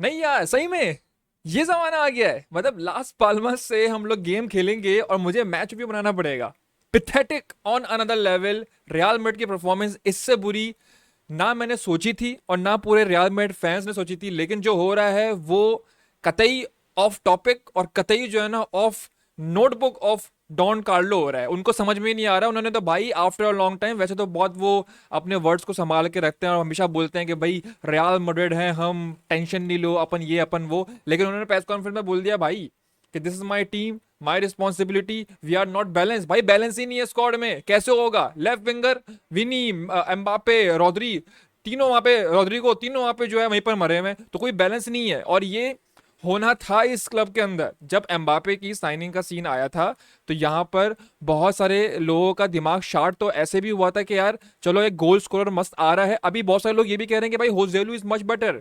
नहीं यार, सही में ये जमाना आ गया है। मतलब लास्ट पाल्मस से हम लोग गेम खेलेंगे और मुझे मैच भी बनाना पड़ेगा। Pathetic on another level. Real Madrid की परफॉर्मेंस इससे बुरी ना मैंने सोची थी और ना पूरे रियल मैड्रिड फैंस ने सोची थी, लेकिन जो हो रहा है वो कतई ऑफ टॉपिक और कतई जो है ना of notebook of Don Carlo हो रहा है। उनको समझ में नहीं आ रहा। उन्होंने तो भाई आफ्टर अ लॉन्ग टाइम, वैसे तो बहुत वो अपने वर्ड्स को संभाल के रखते हैं और हमेशा बोलते हैं कि भाई रियल मैड्रिड है, हम टेंशन नहीं लो, अपन ये अपन वो, लेकिन उन्होंने प्रेस कॉन्फ्रेंस में बोल दिया भाई कि this is my team, my responsibility, we are not balance. भाई बैलेंस ही नहीं है स्क्वाड में, कैसे होगा? Left winger Vini, Mbappe, Rodri, तीनों वहां पे, रॉड्रिगो, तीनों वहां पे जो है वहीं पर मरे हुए हैं, तो कोई बैलेंस नहीं है। और ये होना था इस क्लब के अंदर। जब एम्बापे की साइनिंग का सीन आया था तो यहाँ पर बहुत सारे लोगों का दिमाग शार्ट तो ऐसे भी हुआ था कि यार चलो एक गोल स्कोरर मस्त आ रहा है। अभी बहुत सारे लोग ये भी कह रहे हैं कि भाई होजेलू इज मच बेटर।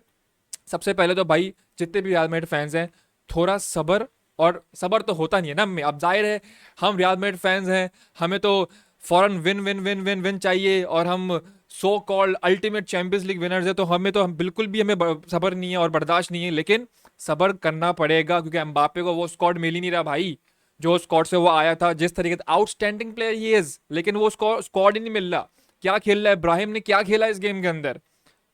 सबसे पहले तो भाई जितने भी रियल मैड्रिड फैंस हैं, थोड़ा सबर, और सबर तो होता नहीं है ना में। अब जाहिर है हम रियल मैड्रिड फैंस हैं, हमें तो फॉरन win win win win win चाहिए, और हम so called ultimate champions league winners है, तो हमें तो हम बिल्कुल भी हमें सबर नहीं है और बर्दाश्त नहीं है। लेकिन सबर करना पड़ेगा क्योंकि एम्बापे को वो स्क्वाड मिल ही नहीं रहा भाई, जो स्क्वाड से वो आया था। जिस तरीके से आउटस्टैंडिंग प्लेयर ही इज, लेकिन वो स्क्वाड ही नहीं मिल रहा। क्या खेल रहा है इब्राहिम ने, क्या खेला इस गेम के अंदर?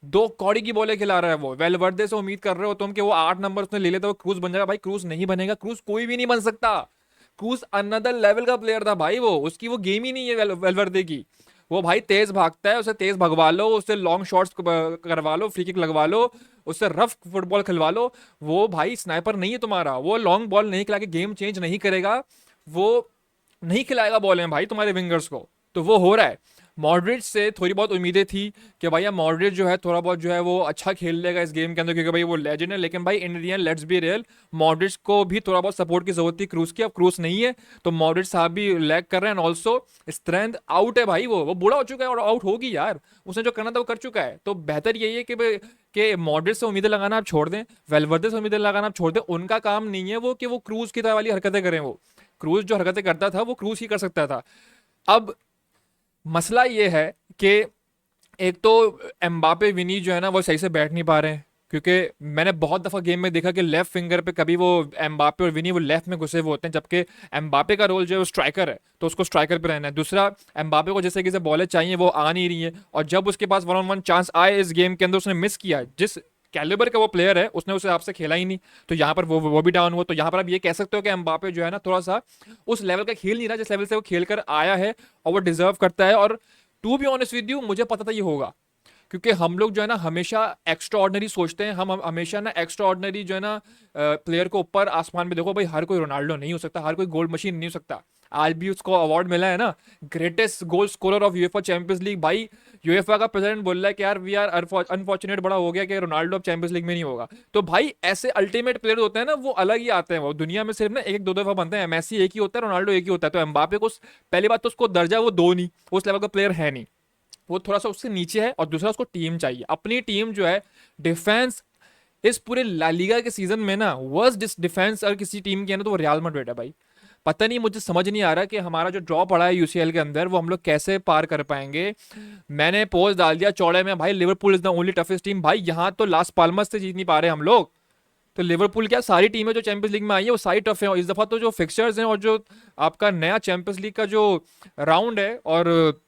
दो कौड़ी की बॉलें खिला रहा है वो। वेलवर्दे से उम्मीद कर रहे हो तुम कि वो 8 नंबर उसने ले लेता, वो क्रूज बन जाएगा? भाई क्रूज नहीं बनेगा, क्रूज कोई भी नहीं बन सकता। क्रूज अनदर लेवल का प्लेयर था भाई, वो उसकी वो गेम ही नहीं है वेलवर्दे की। वो भाई तेज भागता है, उसे तेज भगवा लो, उससे लॉन्ग शॉट्स करवा लो, फ्री किक लगवा लो, उससे रफ फुटबॉल खिलवा लो। वो भाई स्नाइपर नहीं है तुम्हारा, वो लॉन्ग बॉल नहीं खिला के गेम चेंज नहीं करेगा। वो नहीं खिलाएगा बॉलें भाई तुम्हारे विंगर्स को। तो वो हो रहा है। मॉडरिच से थोड़ी बहुत उम्मीदें थी कि भैया मॉडरिच जो है थोड़ा बहुत जो है वो अच्छा खेल लेगा इस गेम के अंदर, क्योंकि भाई वो लेजेंड है। लेकिन भाई Indian let's be real, Modric को भी थोड़ा बहुत सपोर्ट की जरूरत थी क्रूज की। अब क्रूज नहीं है तो मॉडरिच साहब भी लैग कर रहे हैं। ऑल्सो स्ट्रेंथ आउट है भाई, वो बूढ़ा हो चुका है और आउट होगी यार। उसने जो करना था वो कर चुका है। तो बेहतर यही है कि मॉडरिच से उम्मीदें लगाना आप छोड़ दें, वेलवर्दे से उम्मीदें लगाना आप छोड़ दें। उनका काम नहीं है वो कि वो क्रूज की तरह वाली हरकतें करें। वो क्रूज जो हरकतें करता था वो क्रूज ही कर सकता था। अब मसला ये है कि एक तो एम्बापे विनी जो है ना वो सही से बैठ नहीं पा रहे हैं, क्योंकि मैंने बहुत दफा गेम में देखा कि लेफ्ट फिंगर पे कभी वो एम्बापे और विनी वो लेफ्ट में घुसे हुए होते हैं, जबकि एम्बापे का रोल जो है वो स्ट्राइकर है, तो उसको स्ट्राइकर पे रहना है। दूसरा, एम्बापे को जैसे कि से बॉलें चाहिए वो आ नहीं रही है, और जब उसके पास वन ऑन वन चांस आए इस गेम के अंदर उसने मिस किया। जिस कैलिबर का वो प्लेयर है उसने उसे आपसे खेला ही नहीं, तो यहाँ पर वो भी डाउन हुआ। तो यहाँ पर आप ये कह सकते हो कि एम्बापे जो है ना थोड़ा सा उस लेवल का खेल नहीं रहा जिस लेवल से वो खेल कर आया है, और वो डिजर्व करता है। और to be honest with you, मुझे पता था ये होगा, क्योंकि हम लोग जो है ना हमेशा एक्स्ट्रा ऑर्डनरी सोचते हैं। हम हमेशा ना एक्स्ट्रा ऑर्डनरी जो है ना प्लेयर को ऊपर आसमान में देखो। भाई हर कोई रोनाल्डो नहीं हो सकता, हर कोई गोल्ड मशीन नहीं हो सकता। आज भी उसको अवार्ड मिला है ना, greatest goal scorer of UEFA champions league. भाई यूएफए का प्रेसिडेंट बोल रहा है कि यार वी आर अनफॉर्चुनेट, बड़ा हो गया कि रोनाल्डो अब चैंपियंस लीग में नहीं होगा। तो भाई ऐसे अल्टीमेट प्लेयर होते हैं ना वो अलग ही आते हैं। वो दुनिया में सिर्फ ना एक दो दफा बनते हैं। मैसी एक ही होता है, रोनाल्डो एक ही होता है। तो एम्बापे को पहली बात तो उसको दर्जा वो दो नहीं, उस लेवल का प्लेयर है नहीं, वो थोड़ा सा उससे नीचे है। और दूसरा, उसको टीम चाहिए। अपनी टीम जो है डिफेंस इस पूरे ला लीगा के सीजन में ना वर्स्ट डिफेंस अगर किसी टीम की है ना तो वो रियल मैड्रिड है भाई। पता नहीं, मुझे समझ नहीं आ रहा कि हमारा जो ड्रॉ पड़ा है यूसीएल के अंदर वो हम लोग कैसे पार कर पाएंगे। मैंने पोस्ट डाल दिया चौड़े में, भाई Liverpool is the only toughest team. भाई यहाँ तो लास्ट पाल्मस से जीत नहीं पा रहे हम लोग, तो लिवरपूल क्या सारी टीमें जो चैंपियंस लीग में आई है वो सारी टफ है। और इस दफा तो जो फिक्सचर्स हैं और जो आपका नया चैंपियंस लीग का जो राउंड है और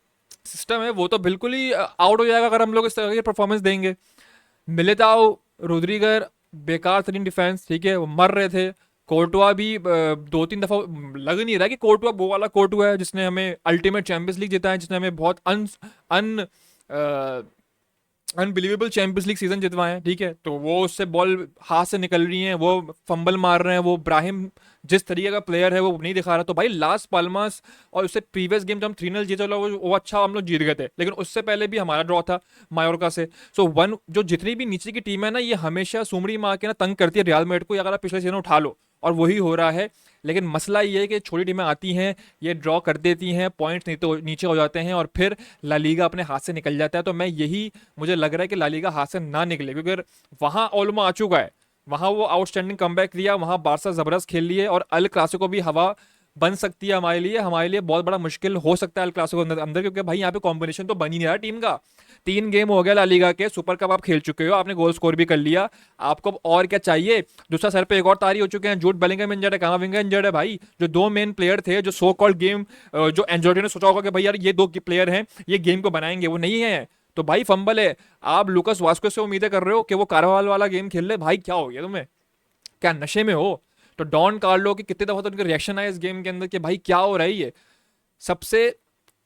सिस्टम है वो तो बिल्कुल ही आउट हो जाएगा अगर हम लोग इस तरह की परफॉर्मेंस देंगे। मिलिताओ, रुद्रिगर, बेकार तरीन डिफेंस, ठीक है, वो मर रहे थे। कोर्टुआ भी 2-3 दफा लग नहीं रहा कि कोर्टुआ वो वाला कोर्टुआ है जिसने हमें अल्टीमेट चैंपियंस लीग जिताया, जिसने हमें बहुत अन अनबिलीवेबल चैंपियंस लीग सीजन जितवाए हैं, ठीक है। तो वो उससे बॉल हाथ से निकल रही है, वो फंबल मार रहे हैं। वो ब्राहिम जिस तरीके का प्लेयर है वो नहीं दिखा रहा। तो भाई लास्ट पाल्मास और उससे प्रीवियस गेम जब हम 3-0 जीते वो अच्छा हम लोग जीत गए थे, लेकिन उससे पहले भी हमारा ड्रॉ था मायोरका से। सो वन जो जितनी भी नीचे की टीम है ना ये हमेशा सुमड़ी मार के ना तंग करती है रियल मैड्रिड को, अगर आप पिछले सीजन उठा लो, और वही हो रहा है। लेकिन मसला ये है कि छोटी टीमें आती हैं, ये ड्रॉ कर देती हैं, पॉइंट्स नहीं तो नीचे हो जाते हैं, और फिर ला लीगा अपने हाथ से निकल जाता है। तो मैं यही मुझे लग रहा है कि ला लीगा हाथ से ना निकले, क्योंकि वहां ओल्मो आ चुका है, वहां वो आउटस्टैंडिंग कमबैक दिया, वहां बारसा जबरदस्त खेल लिए, और अल क्लासिको भी हवा बन सकती है हमारे लिए बहुत बड़ा मुश्किल हो सकता है एल क्लासिको अंदर अंदर, क्योंकि भाई यहाँ पे कॉम्बिनेशन तो बन ही नहीं रहा टीम का। 3 गेम हो गया ला लीगा के, सुपर कप आप खेल चुके हो, आपने गोल स्कोर भी कर लिया, आपको अब और क्या चाहिए। दूसरा सर पे एक और तारी हो चुके हैं, जूड बेलिंगम इंजर्ड है, कामाविंगा इंजर्ड है भाई, जो 2 मेन प्लेयर थे, जो सो कॉल्ड गेम, जो एंजोर्डी ने सोचा होगा कि भाई यार ये 2 प्लेयर हैं ये गेम को बनाएंगे, वो नहीं है। तो भाई फंबल है। आप लुकस वास्को से उम्मीदें कर रहे हो कि वो कारवाल वाला गेम खेल ले? भाई क्या हो गया तुम्हें, क्या नशे में हो? तो डॉन कार्लो के कितने दफा तो उनके रिएक्शन आए इस गेम के अंदर कि भाई क्या हो रहा है ये। सबसे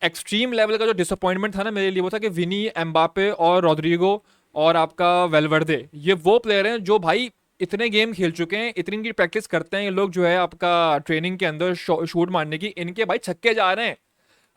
एक्सट्रीम लेवल का जो डिसअपॉइंटमेंट था ना मेरे लिए, वो था कि विनी, एम्बापे और रॉड्रिगो और आपका वेलवर्दे, ये वो प्लेयर हैं जो भाई इतने गेम खेल चुके हैं, इतनी इनकी प्रैक्टिस करते हैं ये लोग जो है आपका ट्रेनिंग के अंदर शूट मारने की, इनके भाई छक्के जा रहे हैं,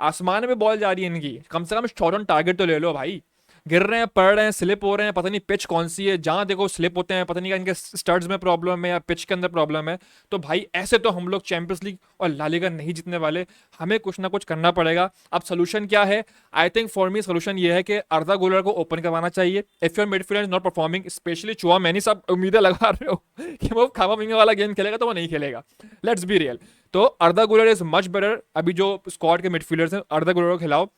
आसमान में बॉल जा रही है इनकी, कम से कम शॉट ऑन टारगेट तो ले लो भाई। गिर रहे हैं, पड़ रहे हैं, स्लिप हो रहे हैं, पता नहीं पिच कौन सी है, जहां देखो स्लिप होते हैं, पता नहीं क्या इनके स्टड्स में प्रॉब्लम है या पिच के अंदर प्रॉब्लम है। तो भाई ऐसे तो हम लोग चैंपियंस लीग और ला लीगा नहीं जीतने वाले, हमें कुछ ना कुछ करना पड़ेगा। अब सोल्यूशन क्या है? I think for me solution ये है कि अर्धा गोलर को ओपन करवाना चाहिए। If your midfielder is not performing, specially चुआ मैनी, सब उम्मीदें लगा रहे हो कि वो खावा पिंगा वाला गेम खेलेगा, तो वो नहीं खेलेगा, लेट्स बी रियल। तो अर्धा गोलर इज मच बेटर। अभी जो स्क्वाड के मिडफील्डर्स हैं अर्धा गोलर को खिलाओ।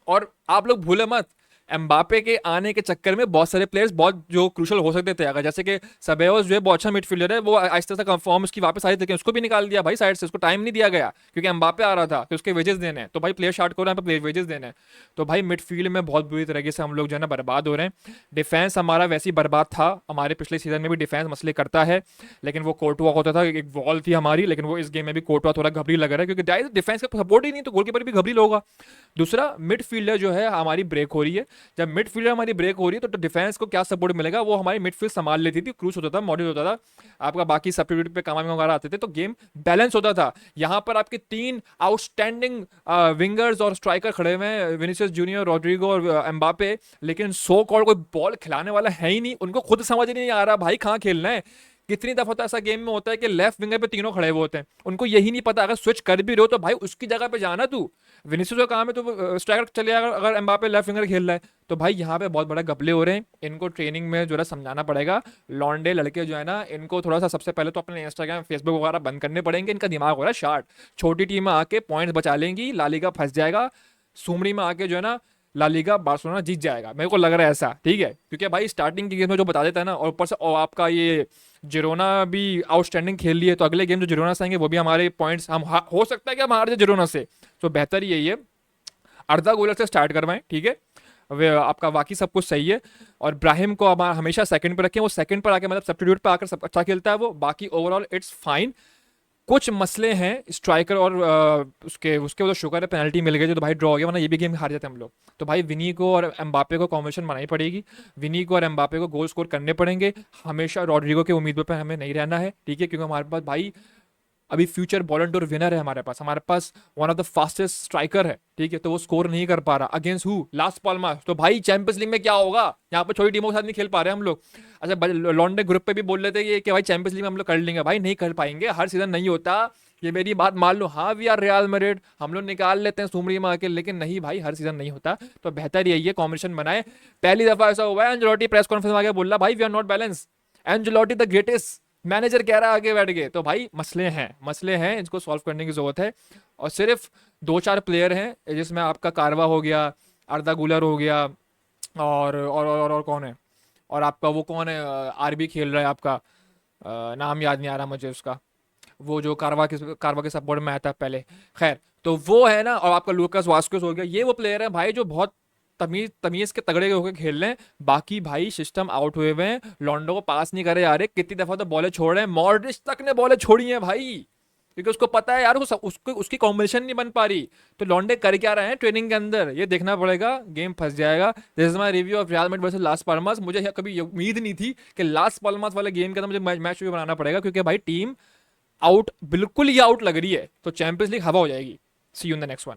और आप लोग भूले मत, एम्बापे के आने के चक्कर में बहुत सारे प्लेयर्स बहुत जो क्रूशल हो सकते थे, अगर जैसे कि सबेओस जो है बहुत अच्छा मिडफील्डर है, वो आहिस्ता से फॉर्म उसकी वापस आई, लेकिन उसको भी निकाल दिया भाई साइड से, उसको टाइम नहीं दिया गया क्योंकि एम्बापे आ रहा था कि उसके वेजेस देने हैं। तो भाई प्लेयर शार्ट को रहे हैं, प्लेयर वेजेस देने हैं। तो भाई मिडफील्ड में बहुत बुरी तरीके से हम लोग जो है ना बर्बाद हो रहे हैं। डिफेंस हमारा वैसे ही बर्बाद था, हमारे पिछले सीजन में भी डिफेंस मसले करता है, लेकिन वो कोर्टवा होता था, एक वॉल थी हमारी, लेकिन वो इस गेम में भी कोर्टवा थोड़ा घबरी लग रहा है क्योंकि डिफेंस का सपोर्ट ही नहीं, तो गोलकीपर भी घबरी होगा। दूसरा मिडफील्डर जो है हमारी ब्रेक हो रही है, जब मिडफील्डर हमारी ब्रेक हो रही है तो डिफेंस को क्या सपोर्ट मिलेगा? वो हमारी मिडफील्ड संभाल लेती थी, क्रूस होता था, मॉडल होता था, आपका बाकी सब्स्टिट्यूट पे कामा वगैरह आते थे, तो गेम बैलेंस होता था। यहाँ पर आपके 3 आउटस्टैंडिंग विंगर्स और स्ट्राइकर खड़े हुए हैं, विनीसियस जूनियर, रॉड्रिगो और एम्बापे, लेकिन सो कॉल्ड कोई बॉल खिलाने वाला है ही नहीं, उनको खुद समझ नहीं आ रहा भाई कहाँ खेलना है। कितनी दफा तो ऐसा गेम में होता है कि लेफ्ट विंगर पे तीनों खड़े हुए होते हैं, उनको यही नहीं पता, अगर स्विच कर भी रहे हो तो भाई उसकी जगह पे जाना तू, विनीसियस का काम है तो स्ट्राइकर चले जाएगा अगर एम्बापे लेफ्ट विंगर खेल रहा है। तो भाई यहाँ पे बहुत बड़ा गपले हो रहे हैं, इनको ट्रेनिंग में जो है समझाना पड़ेगा। लॉन्डे लड़के जो है ना, इनको थोड़ा सा सबसे पहले तो अपने इंस्टाग्राम फेसबुक वगैरह बंद करने पड़ेंगे, इनका दिमाग हो रहा है शार्ट। छोटी टीम में आके पॉइंट्स बचा लेंगी, ला लीगा फंस जाएगा, सुमड़ी में आके जो है ना ला लीगा बार्सिलोना जीत जाएगा, मेरे को लग रहा है ऐसा, ठीक है, क्योंकि भाई स्टार्टिंग की गेम में जो बता देता है ना, और ऊपर से और आपका ये जिरोना भी आउटस्टैंडिंग खेल लिए, तो अगले गेम जो जिरोना से आएंगे वो भी हमारे पॉइंट्स हम हो सकता है कि हम हार जाए जिरोना से, तो बेहतर यही है अर्धा गोलर से स्टार्ट करवाएं, ठीक है। वे आपका बाकी सब कुछ सही है, और ब्राहिम को हम हमेशा सेकंड पे रखें, वो सेकंड पर आके मतलब सब्स्टिट्यूट पे आकर सब अच्छा खेलता है वो, बाकी ओवरऑल इट्स फाइन। कुछ मसले हैं स्ट्राइकर और उसके उसके वो शुगर है पेनल्टी मिल गई तो भाई ड्रॉ हो गया, वरना ये भी गेम हार जाते हम लोग। तो भाई विनी को और एम्बापे को कॉम्बिनेशन बनानी पड़ेगी, विनी को और एम्बापे को गोल स्कोर करने पड़ेंगे, हमेशा रॉड्रिगो के उम्मीदों पर हमें नहीं रहना है, ठीक है, क्योंकि हमारे पास भाई अभी फ्यूचर बॉलन डोर विनर है, हमारे पास one of the fastest striker है, ठीक है, तो वो स्कोर नहीं कर पा रहा अगेंस्ट हु लास्ट पाल्मास। तो भाई चैंपियंस लीग में क्या होगा? यहाँ पर छोटी टीमों के साथ नहीं खेल पा रहे हम लोग। अच्छा लॉन्डे ग्रुप पे भी बोल रहे थे कि भाई चैंपियंस लीग में हम लोग कर लेंगे, भाई नहीं कर पाएंगे, हर सीजन नहीं होता, ये मेरी बात मान लो। हाँ वी आर रियल मैड्रिड, हम लोग निकाल लेते हैं सुमरी में आके, लेकिन नहीं भाई हर सीजन नहीं होता। तो बेहतर यही है कॉम्बिनेशन बनाए। पहली दफा ऐसा हुआ है एंजेलोटी प्रेस कॉन्फ्रेंस में आके बोल रहा भाई we are not balance, Ancelotti the greatest manager कह रहा है आगे बैठ गए। तो भाई मसले हैं इनको सॉल्व करने की जरूरत है। और सिर्फ 2-4 प्लेयर हैं जिसमें आपका कारवा हो गया, अर्दा गुलर हो गया, और कौन है, और आपका वो कौन है आरबी खेल रहा है आपका, नाम याद नहीं आ रहा मुझे उसका, वो जो कारवा के सपोर्ट में आया था पहले, खैर तो वो है ना, और आपका लूकास वास्कोस हो गया, ये वो प्लेयर है भाई जो बहुत तमीज के तगड़े होकर खेल रहे हैं। बाकी भाई सिस्टम आउट हुए हुए हैं, लॉन्डो को पास नहीं करे आ रहे, कितनी दफा तो बॉलें छोड़ रहे हैं, मॉड्रिच तक ने बॉलें छोड़ी हैं भाई, क्योंकि उसको पता है यार उसको उसकी कॉम्बिनेशन नहीं बन पा रही। तो लॉन्डे कर क्या रहे हैं ट्रेनिंग के अंदर, ये देखना पड़ेगा, गेम फंस जाएगा। This is my review of Real Madrid versus Las Palmas. मुझे कभी उम्मीद नहीं थी कि लास पाल्मास वाले गेम के अंदर मुझे मैच भी बनाना पड़ेगा, क्योंकि भाई टीम आउट, बिल्कुल ही आउट लग रही है, तो चैंपियंस लीग हवा हो जाएगी। See you in the next one.